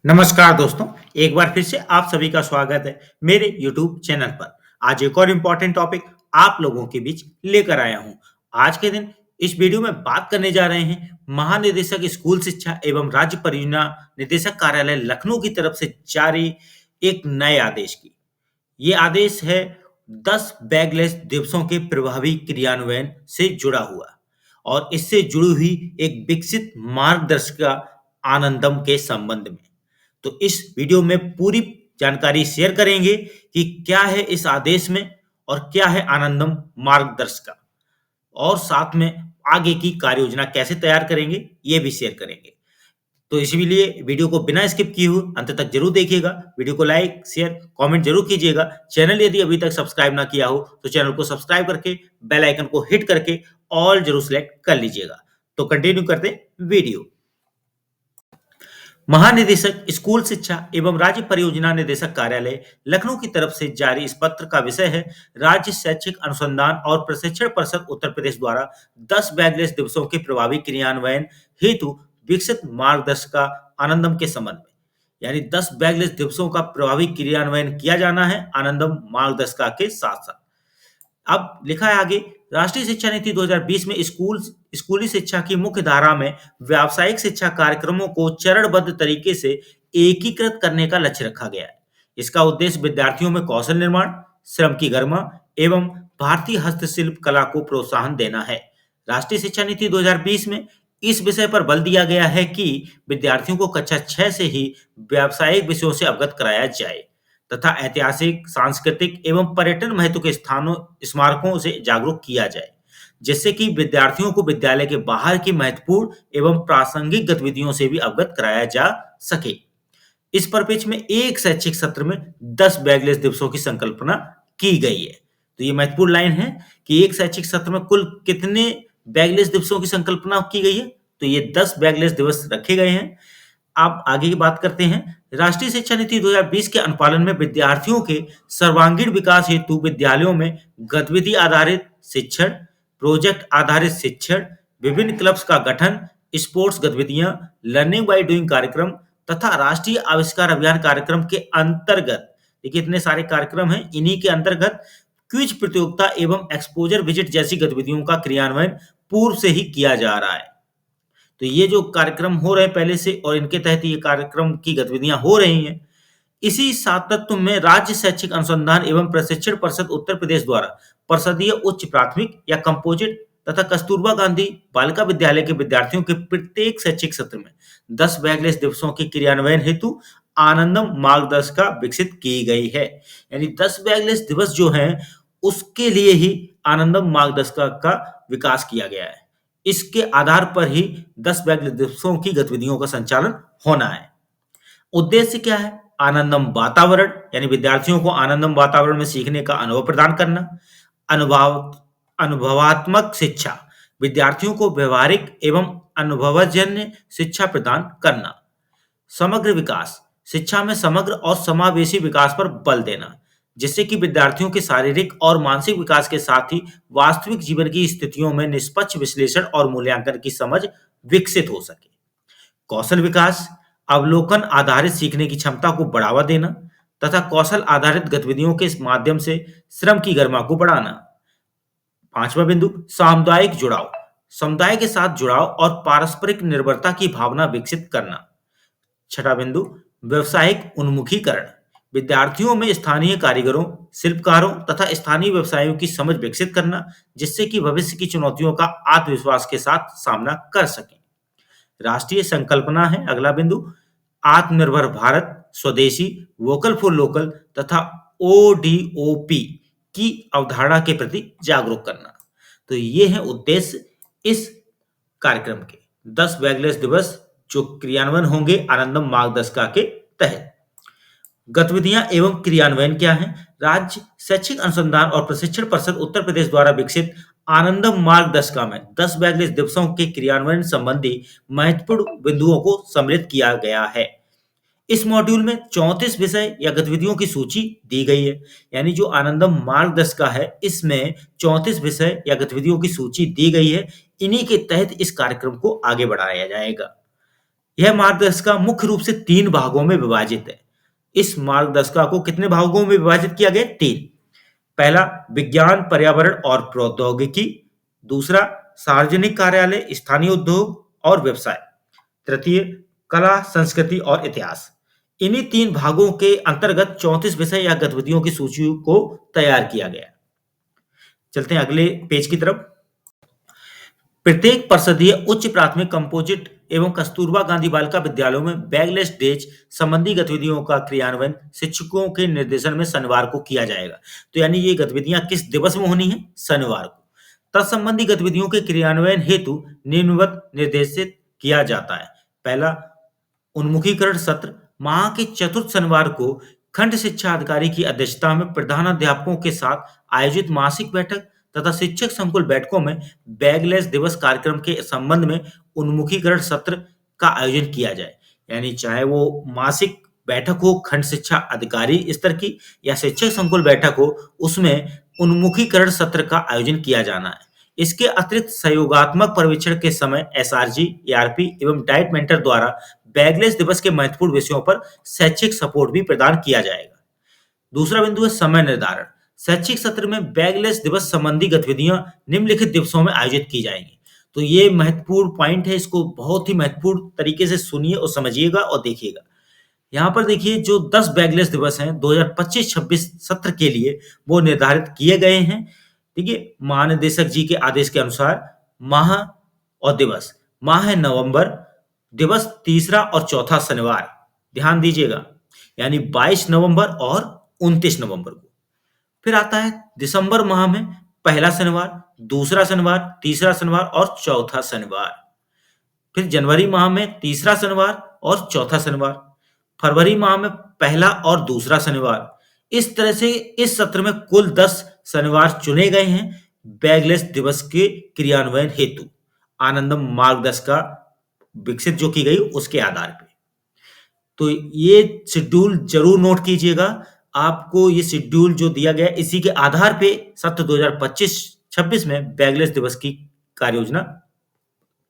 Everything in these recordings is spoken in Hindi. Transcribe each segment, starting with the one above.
नमस्कार दोस्तों, एक बार फिर से आप सभी का स्वागत है मेरे YouTube चैनल पर। आज एक और इम्पोर्टेंट टॉपिक आप लोगों के बीच लेकर आया हूं। आज के दिन इस वीडियो में बात करने जा रहे हैं महानिदेशक स्कूल शिक्षा एवं राज्य परियोजना निदेशक कार्यालय लखनऊ की तरफ से जारी एक नए आदेश की। ये आदेश है 10 बैगलेस दिवसों के प्रभावी क्रियान्वयन से जुड़ा हुआ और इससे जुड़ी हुई एक विकसित मार्गदर्शिका आनंदम के संबंध में। तो इस वीडियो में पूरी जानकारी शेयर करेंगे कि क्या है इस आदेश में और क्या है आनंदम मार्गदर्शिका, और साथ में आगे की कार्य योजना कैसे तैयार करेंगे ये भी शेयर करेंगे। तो इसीलिए वीडियो को बिना स्किप किए हुए अंत तक जरूर देखिएगा। वीडियो को लाइक शेयर कमेंट जरूर कीजिएगा। चैनल यदि अभी तक सब्सक्राइब ना किया हो तो चैनल को सब्सक्राइब करके बेल आइकन को हिट करके ऑल जरूर सिलेक्ट कर लीजिएगा। तो कंटिन्यू करते हैं वीडियो। महानिदेशक स्कूल शिक्षा एवं राज्य परियोजना निदेशक कार्यालय लखनऊ की तरफ से जारी इस पत्र का विषय है राज्य शैक्षिक अनुसंधान और प्रशिक्षण परिषद उत्तर प्रदेश द्वारा 10 बैगलेस दिवसों के प्रभावी क्रियान्वयन हेतु विकसित मार्गदर्शिका आनंदम के संबंध में। यानी 10 बैगलेस दिवसों का प्रभावी क्रियान्वयन किया जाना है आनंदम मार्गदर्शिका के साथ साथ। अब लिखा है आगे, राष्ट्रीय शिक्षा नीति 2020 में स्कूली शिक्षा की मुख्य धारा में व्यावसायिक शिक्षा कार्यक्रमों को चरणबद्ध तरीके से एकीकृत करने का लक्ष्य रखा गया है। इसका उद्देश्य विद्यार्थियों में कौशल निर्माण, श्रम की गरिमा एवं भारतीय हस्तशिल्प कला को प्रोत्साहन देना है। राष्ट्रीय शिक्षा नीति 2020 में इस विषय पर बल दिया गया है कि विद्यार्थियों को कक्षा 6 से ही व्यावसायिक विषयों से अवगत कराया जाए तथा ऐतिहासिक, सांस्कृतिक एवं पर्यटन महत्व के स्थानों स्मारकों से जागरूक किया जाए, जिससे कि विद्यार्थियों को विद्यालय के बाहर की महत्वपूर्ण एवं प्रासंगिक गतिविधियों से भी अवगत कराया जा सके। इस परिप्रेक्ष्य में एक शैक्षिक सत्र में 10 बैगलेस दिवसों की संकल्पना की गई है। तो ये महत्वपूर्ण लाइन है कि एक शैक्षिक सत्र में कुल कितने बैगलेस दिवसों की संकल्पना की गई है। तो ये 10 बैगलेस दिवस रखे गए हैं। आप आगे की बात करते हैं। राष्ट्रीय शिक्षा नीति 2020 के अनुपालन में विद्यार्थियों के सर्वांगीण विकास हेतु विद्यालयों में गतिविधि आधारित शिक्षण, प्रोजेक्ट आधारित शिक्षण, विभिन्न क्लब्स का गठन, स्पोर्ट्स गतिविधियां, लर्निंग बाय डूइंग कार्यक्रम तथा राष्ट्रीय आविष्कार अभियान कार्यक्रम के अंतर्गत, देखिए इतने सारे कार्यक्रम हैं, इन्हीं के अंतर्गत क्विज प्रतियोगिता एवं एक्सपोजर विजिट जैसी गतिविधियों का क्रियान्वयन पूर्व से ही किया जा रहा है। तो ये जो कार्यक्रम हो रहे हैं पहले से और इनके तहत ये कार्यक्रम की गतिविधियां हो रही हैं। इसी सातत्य में राज्य शैक्षिक अनुसंधान एवं प्रशिक्षण परिषद उत्तर प्रदेश द्वारा परिषदीय उच्च प्राथमिक या कंपोजिट तथा कस्तूरबा गांधी बालिका विद्यालय के विद्यार्थियों के प्रत्येक शैक्षिक सत्र में 10 बैगलेस दिवसों के क्रियान्वयन हेतु आनंदम मार्गदर्शिका विकसित की गई है। यानी 10 बैगलेस दिवस जो हैं उसके लिए ही आनंदम मार्गदर्शिका का विकास किया गया है। इसके आधार पर ही 10 बैगलेस दिवसों की गतिविधियों का संचालन होना है। उद्देश्य क्या है? आनंदम वातावरण, यानी विद्यार्थियों को आनंदम वातावरण में सीखने का अनुभव प्रदान करना। अनुभवात्मक शिक्षा, विद्यार्थियों को व्यवहारिक एवं अनुभवजन्य शिक्षा प्रदान करना। समग्र विकास, शिक्षा में समग्र और समावेशी विकास पर बल देना, जिससे कि विद्यार्थियों के शारीरिक और मानसिक विकास के साथ ही वास्तविक जीवन की स्थितियों में निष्पक्ष विश्लेषण और मूल्यांकन की समझ विकसित हो सके। कौशल विकास, अवलोकन आधारित सीखने की क्षमता को बढ़ावा देना तथा कौशल आधारित गतिविधियों के माध्यम से श्रम की गरिमा को बढ़ाना। पांचवा बिंदु, सामुदायिक जुड़ाव, समुदाय के साथ जुड़ाव और पारस्परिक निर्भरता की भावना विकसित करना। छठा बिंदु, व्यवसायिक उन्मुखीकरण, विद्यार्थियों में स्थानीय कारीगरों, शिल्पकारों तथा स्थानीय व्यवसायों की समझ विकसित करना, जिससे कि भविष्य की चुनौतियों का आत्मविश्वास के साथ सामना कर सकें। राष्ट्रीय संकल्पना है अगला बिंदु, आत्मनिर्भर भारत, स्वदेशी, वोकल फॉर लोकल तथा ओडीओपी की अवधारणा के प्रति जागरूक करना। तो ये है उद्देश्य इस कार्यक्रम के 10 बैगलेस दिवस जो क्रियान्वयन होंगे आनंदम मार्गदर्शिका के तहत। गतिविधियां एवं क्रियान्वयन क्या है? राज्य शैक्षिक अनुसंधान और प्रशिक्षण परिषद उत्तर प्रदेश द्वारा विकसित आनंदम मार्गदर्शिका में 10 बैगलेस दिवसों के क्रियान्वयन संबंधी महत्वपूर्ण बिंदुओं को सम्मिलित किया गया है। इस मॉड्यूल में 34 विषय या गतिविधियों की सूची दी गई है। यानी जो आनंदम मार्गदर्शिका है इसमें 34 विषय या गतिविधियों की सूची दी गई है। इन्हीं के तहत इस कार्यक्रम को आगे बढ़ाया जाएगा। यह मार्गदर्शिका मुख्य रूप से 3 भागों में विभाजित है। इस मार्गदर्शिका को कितने भागों में विभाजित किया गया? 3। पहला, विज्ञान, पर्यावरण और प्रौद्योगिकी। दूसरा, सार्वजनिक कार्यालय, स्थानीय उद्योग और व्यवसाय। तृतीय, कला, संस्कृति और इतिहास। इन्हीं 3 भागों के अंतर्गत 34 विषय या गतिविधियों की सूची को तैयार किया गया। चलते हैं अगले पेज की तरफ। प्रत्येक परिषदीय उच्च प्राथमिक कंपोजिट एवं कस्तूरबा गांधी बालिका विद्यालयों में बैगलेस डेज संबंधी गतिविधियों का क्रियान्वयन शिक्षकों के निर्देशन में शनिवार को किया जाएगा। तो यानी ये गतिविधियां किस दिवस में होनी है? शनिवार को। तत्संबंधी गतिविधियों के क्रियान्वयन हेतु निम्नवत निर्देशित किया जाता है। पहला, उन्मुखीकरण सत्र। माह के चतुर्थ शनिवार को खंड शिक्षा अधिकारी की अध्यक्षता में प्रधानाध्यापकों के साथ आयोजित मासिक बैठक तथा शिक्षक संकुल बैठकों में बैगलेस दिवस कार्यक्रम के संबंध में उन्मुखीकरण सत्र का आयोजन किया जाए। यानी चाहे वो मासिक बैठक हो खंड शिक्षा अधिकारी स्तर की या शिक्षक संकुल बैठक हो, उसमें उन्मुखीकरण सत्र का आयोजन किया जाना है। इसके अतिरिक्त सहयोगात्मक पर्यवेक्षण के समय एसआरजी, एआरपी एवं डाइट मेंटर द्वारा बैगलेस दिवस के महत्वपूर्ण विषयों पर शैक्षिक सपोर्ट भी प्रदान किया जाएगा। दूसरा बिंदु है समय निर्धारण। शैक्षिक सत्र में बैगलेस दिवस संबंधी गतिविधियां निम्नलिखित दिवसों में आयोजित की जाएंगी। तो ये महत्वपूर्ण पॉइंट है, इसको बहुत ही महत्वपूर्ण तरीके से सुनिए और समझिएगा और देखिएगा। यहाँ पर देखिए जो 10 बैगलेस दिवस हैं 2025-26 सत्र के लिए वो निर्धारित किए गए हैं। ठीक है, महानिदेशक जी के आदेश के अनुसार माह और दिवस। माह है नवंबर, दिवस तीसरा और चौथा शनिवार, ध्यान दीजिएगा, यानी 22 नवंबर और 29 नवंबर को। फिर आता है दिसंबर माह में पहला शनिवार, दूसरा शनिवार, तीसरा शनिवार और चौथा शनिवार। फिर जनवरी माह में तीसरा शनिवार और चौथा शनिवार। फरवरी माह में पहला और दूसरा शनिवार। इस तरह से इस सत्र में कुल 10 शनिवार चुने गए हैं बैगलेस दिवस के क्रियान्वयन हेतु आनंदम मार्गदर्शिका विकसित जो की गई उसके आधार पे। तो ये शेड्यूल जरूर नोट कीजिएगा। आपको ये शेड्यूल जो दिया गया इसी के आधार पे सत्र 2025-26 में बैगलेस दिवस की कार्य योजना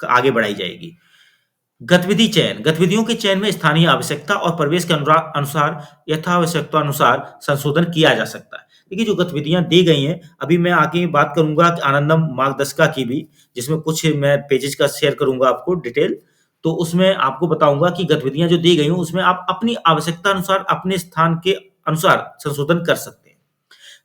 आगे बढ़ाई जाएगी। गतिविधि चयन। गतिविधियों के चयन में स्थानीय आवश्यकता और परिवेश के अनुसार यथावश्यकता अनुसार संशोधन किया जा सकता है। देखिए जो गतिविधियां दी गई हैं, अभी मैं आगे बात करूंगा कि आनंदम मार्गदर्शिका की भी, जिसमें कुछ मैं पेजेस का शेयर करूंगा आपको डिटेल। तो उसमें आपको बताऊंगा कि गतिविधियां जो दी गई हैं उसमें आप अपनी आवश्यकता अनुसार अपने स्थान के अनुसार संशोधन कर सकते हैं।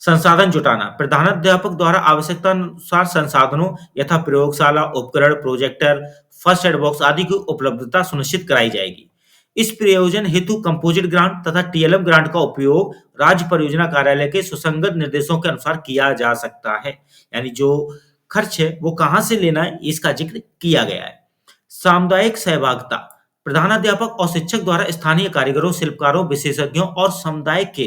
संसाधन जुटाना। प्रधानाध्यापक द्वारा आवश्यकता अनुसार संसाधनों यथा प्रयोगशाला, उपकरण, प्रोजेक्टर, फर्स्ट एड बॉक्स आदि की उपलब्धता सुनिश्चित कराई जाएगी। इस प्रयोजन हेतु कंपोजिट ग्रांट तथा टीएलएम ग्रांट का उपयोग राज्य परियोजना कार्यालय के सुसंगत निर्देशों के अनुसार किया जा सकता है। यानी जो खर्च है वो कहां से लेना है इसका जिक्र किया गया है। सामुदायिक सहभागिता। प्रधानाध्यापक और शिक्षक द्वारा स्थानीय कारीगरों, शिल्पकारों, विशेषज्ञों और समुदाय के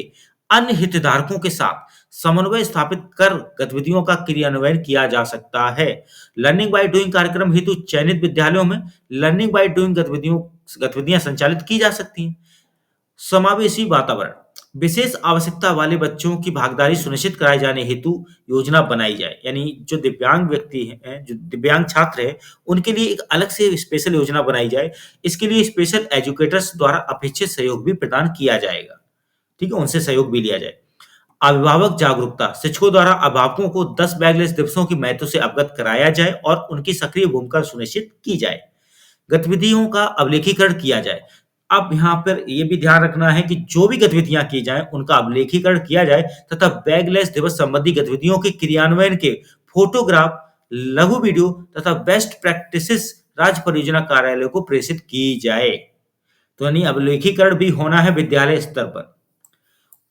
अन्य हितधारकों के साथ समन्वय स्थापित कर गतिविधियों का क्रियान्वयन किया जा सकता है। लर्निंग बाय डूइंग कार्यक्रम हेतु चयनित विद्यालयों में लर्निंग बाय डूइंग गतिविधियां संचालित की जा सकती हैं। समावेशी वातावरण। विशेष आवश्यकता वाले बच्चों की भागीदारी सुनिश्चित कराए जाने हेतु योजना बनाई जाए। यानी जो दिव्यांग व्यक्ति हैं, जो दिव्यांग छात्र हैं, उनके लिए एक अलग से स्पेशल योजना बनाई जाए। इसके लिए स्पेशल एजुकेटर्स द्वारा अपेक्षित सहयोग भी प्रदान किया जाएगा। ठीक है, उनसे सहयोग भी लिया जाए। अभिभावक जागरूकता। शिक्षकों द्वारा अभिभावकों को 10 बैगलेस दिवसों की महत्व से अवगत कराया जाए और उनकी सक्रिय भूमिका सुनिश्चित की जाए। गतिविधियों का अवलेखीकरण किया जाए। अब यहाँ पर यह भी ध्यान रखना है कि जो भी गतिविधियां की जाएं उनका अवलेखीकरण किया जाए तथा बैगलेस दिवस संबंधी गतिविधियों के क्रियान्वयन के फोटोग्राफ, लघु वीडियो तथा बेस्ट प्रैक्टिसेस राज्य परियोजना कार्यालय को प्रेषित की जाए। तो यानी अवलेखीकरण भी होना है विद्यालय स्तर पर।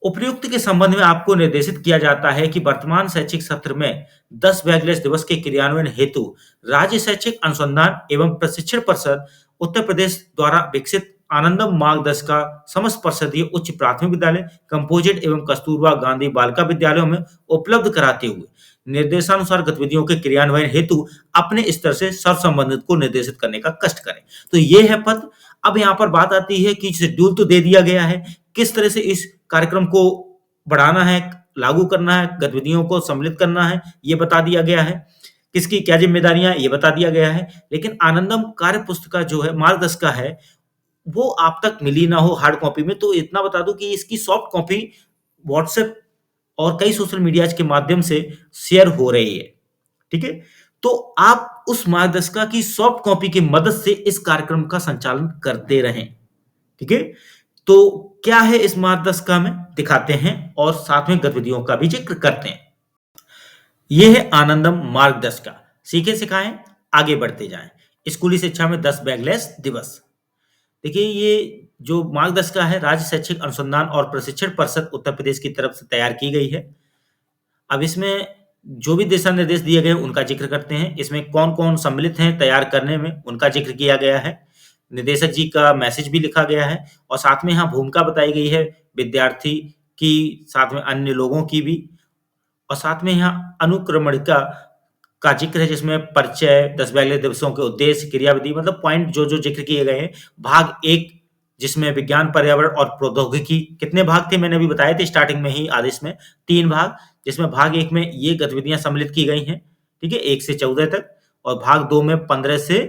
उपर्युक्त के संबंध में आपको निर्देशित किया जाता है कि वर्तमान शैक्षिक सत्र में 10 बैगलेस दिवस के क्रियान्वयन हेतु राज्य शैक्षिक अनुसंधान एवं प्रशिक्षण परिषद उत्तर प्रदेश द्वारा विकसित आनंदम मार्गदर्शिका समस्त परिषदीय उच्च प्राथमिक विद्यालय, कंपोजिट एवं कस्तूरबा गांधी बालिका विद्यालयों में उपलब्ध कराते हुए निर्देशानुसार गतिविधियों के क्रियान्वयन हेतु अपने स्तर से सर्व संबंधित को निर्देशित करने का कष्ट करें। तो ये है पद। अब यहाँ पर बात आती है कि शेड्यूल तो दे दिया गया है, किस तरह से इस कार्यक्रम को बढ़ाना है, लागू करना है, गतिविधियों को सम्मिलित करना है, ये बता दिया गया है। किसकी क्या ज़िम्मेदारियाँ ये बता दिया गया है। लेकिन आनंदम कार्य पुस्तिका जो है, मार्गदर्शिका है, वो आप तक मिली ना हो हार्ड कॉपी में, तो इतना बता दूँ कि इसकी सॉफ्ट कॉपी व्हाट्सएप और कई सोशल मीडियाज़ के माध्यम से शेयर हो रही है। ठीक है? तो आप उस मार्गदर्शिका की सॉफ्ट कॉपी की मदद से इस कार्यक्रम का संचालन करते रहें। ठीक है? तो क्या है इस मार्गदर्शिका में दिखाते हैं और साथ में गतिविधियों का भी ज़िक्र करते हैं। ये है आनंदम मार्गदर्शिका। सीखें सिखाएं, आगे बढ़ते जाएं। स्कूली शिक्षा में 10 बैगलेस दिवस। देखिए, ये जो मार्गदर्शिका है राज्य शैक्षिक अनुसंधान और प्रशिक्षण परिषद उत्तर प्रदेश की तरफ से तैयार की गई है। अब इसमें जो भी दिशा निर्देश दिए गए हैं उनका जिक्र करते हैं। इसमें कौन-कौन सम्मिलित हैं तैयार करने में, उनका जिक्र किया गया है। निदेशक जी का मैसेज भी लिखा गया है और साथ में यहाँ भूमिका बताई गई है विद्यार्थी की, साथ में अन्य लोगों की भी। और साथ में यहाँ अनुक्रमणिका का जिक्र है जिसमें परिचय, 10 पहले दिवसों के उद्देश्य, क्रियाविधि, मतलब पॉइंट जो-जो जिक्र किए गए हैं। भाग 1 जिसमें विज्ञान, पर्यावरण और प्रौद्योगिकी, कितने भाग थे मैंने अभी बताए थे स्टार्टिंग में ही आदेश में, 3 भाग, जिसमें भाग 1 में ये गतिविधियाँ सम्मिलित की गई हैं, ठीक है? 1 से 14 तक, और भाग 2 में 15 से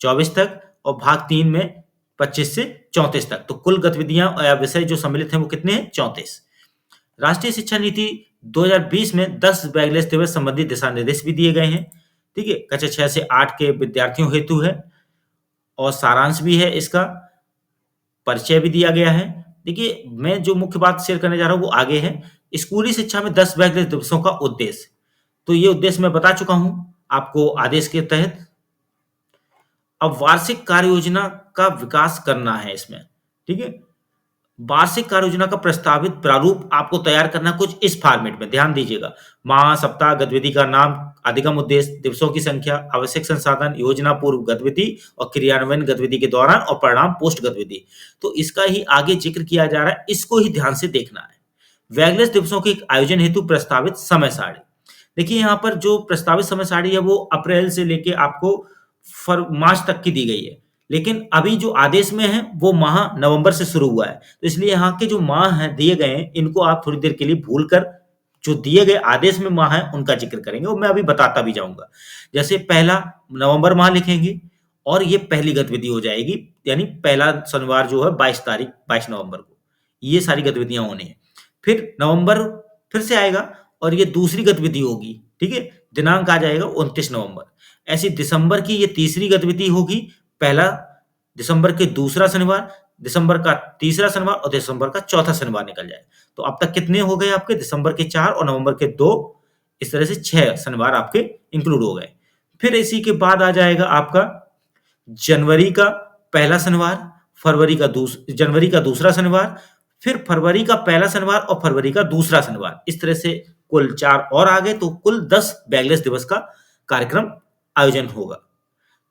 24 तक, और भाग 3 में 25 से 34 तक। तो कुल गतिविधियाँ विषय जो सम्मिलित हैं वो कितने हैं? 34। राष्ट्रीय शिक्षा नीति 2020 में 10 बैगलेस दिवस संबंधी दिशा निर्देश भी दिए गए हैं। ठीक है? कक्षा 6 से 8 के विद्यार्थियों हेतु है और सारांश भी है इसका, परिचय भी दिया गया है। देखिए, मैं जो मुख्य बात शेयर करने जा रहा हूँ वो आगे है। स्कूली शिक्षा में 10 बैगलेस दिवसों का उद्देश्य। तो ये उद्देश्य मैं बता चुका हूँ आपको आदेश के तहत। अब वार्षिक कार्य योजना का विकास करना है इसमें। ठीक है? वार्षिक कार्य योजना का प्रस्तावित प्रारूप आपको तैयार करना कुछ इस फॉर्मेट में, ध्यान दीजिएगा। माह, सप्ताह, गतिविधि का नाम, अधिगम उद्देश्य, दिवसों की संख्या, आवश्यक संसाधन, योजना पूर्व गतिविधि और क्रियान्वयन गतिविधि के दौरान और परिणाम पोस्ट गतिविधि। तो इसका ही आगे जिक्र किया जा रहा है, इसको ही ध्यान से देखना है। वैगलेस दिवसों के आयोजन हेतु प्रस्तावित समय सारणी। देखिए, यहाँ पर जो प्रस्तावित समय सारणी है वो अप्रैल से लेके आपको मार्च तक की दी गई है। लेकिन अभी जो आदेश में है वो माह नवंबर से शुरू हुआ है। तो इसलिए यहाँ के जो माह हैं दिए गए हैं, इनको आप थोड़ी देर के लिए भूलकर जो दिए गए आदेश में माह है उनका जिक्र करेंगे और मैं अभी बताता भी जाऊँगा। जैसे पहला नवंबर माह लिखेंगे और ये पहली गतिविधि हो जाएगी, यानी पहला शनिवार जो है 22 नवंबर को। ये सारी गतिविधियाँ होनी है। फिर नवंबर फिर से आएगा और ये दूसरी गतिविधि होगी, ठीक है? दिनांक आ जाएगा 29 नवंबर। ऐसे दिसंबर की ये तीसरी गतिविधि होगी, पहला दिसंबर के दूसरा शनिवार, दिसंबर का तीसरा शनिवार और दिसंबर का चौथा शनिवार निकल जाए। तो अब तक कितने हो गए आपके? दिसंबर के 4 और नवंबर के 2, इस तरह से 6 शनिवार आपके इंक्लूड हो गए। फिर इसी के बाद आ जाएगा आपका जनवरी का पहला शनिवार, जनवरी का दूसरा शनिवार, फिर फरवरी का पहला शनिवार और फरवरी का दूसरा शनिवार। इस तरह से कुल 4 और आ गए, तो कुल 10 बैगलेस दिवस का कार्यक्रम आयोजन होगा।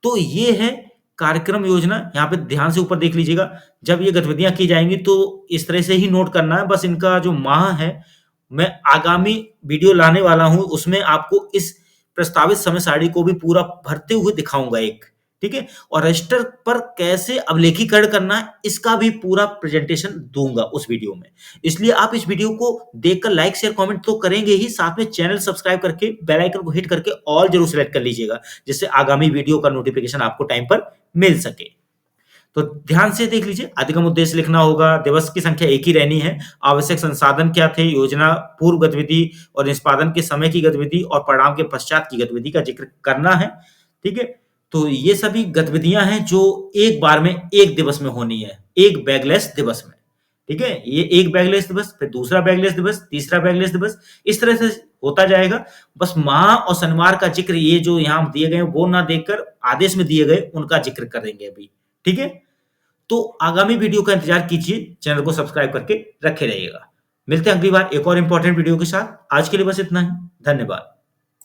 तो ये है कार्यक्रम योजना। यहाँ पे ध्यान से ऊपर देख लीजिएगा। जब ये गतिविधियाँ की जाएँगी तो इस तरह से ही नोट करना है। बस इनका जो माह है, मैं आगामी वीडियो लाने वाला हूँ, उसमें आपको इस प्रस्तावित समय सारणी को भी पूरा भरते हुए दिखाऊँगा एक, ठीक है? और रजिस्टर पर कैसे अभिलेखीकरण करना है, इसका भी पूरा प्रेजेंटेशन दूँगा उस वीडियो में। इसलिए आप इस वीडियो को देखकर लाइक, शेयर, कमेंट तो करेंगे ही, साथ में चैनल सब्सक्राइब करके बेल आइकन को हिट करके ऑल ज़रूर सेलेक्ट कर लीजिएगा, जिससे आगामी वीडियो का नोटिफ़िकेशन आपको टाइम पर मिल सके। तो ध्यान से देख लीजिए, अधिगम उद्देश्य लिखना होगा, दिवस की संख्या एक ही रहनी है, आवश्यक संसाधन क्या थे, योजना पूर्व गतिविधि और निष्पादन के समय की गतिविधि और परिणाम के पश्चात की गतिविधि का जिक्र करना है, ठीक है? तो ये सभी गतिविधियां हैं जो एक बार में एक दिवस में होनी है, एक बैगलेस दिवस में, ठीक है? ये एक बैगलेस दिवस, फिर दूसरा बैगलेस दिवस, तीसरा बैगलेस दिवस, इस तरह से होता जाएगा। बस माह और शनिवार का जिक्र ये जो यहाँ दिए गए हैं वो ना देखकर आदेश में दिए गए उनका जिक्र करेंगे अभी, ठीक है? तो आगामी वीडियो का इंतजार कीजिए, चैनल को सब्सक्राइब करके रखे रहिएगा। मिलते हैं अगली बार एक और इंपॉर्टेंट वीडियो के साथ। आज के लिए बस इतना ही। धन्यवाद।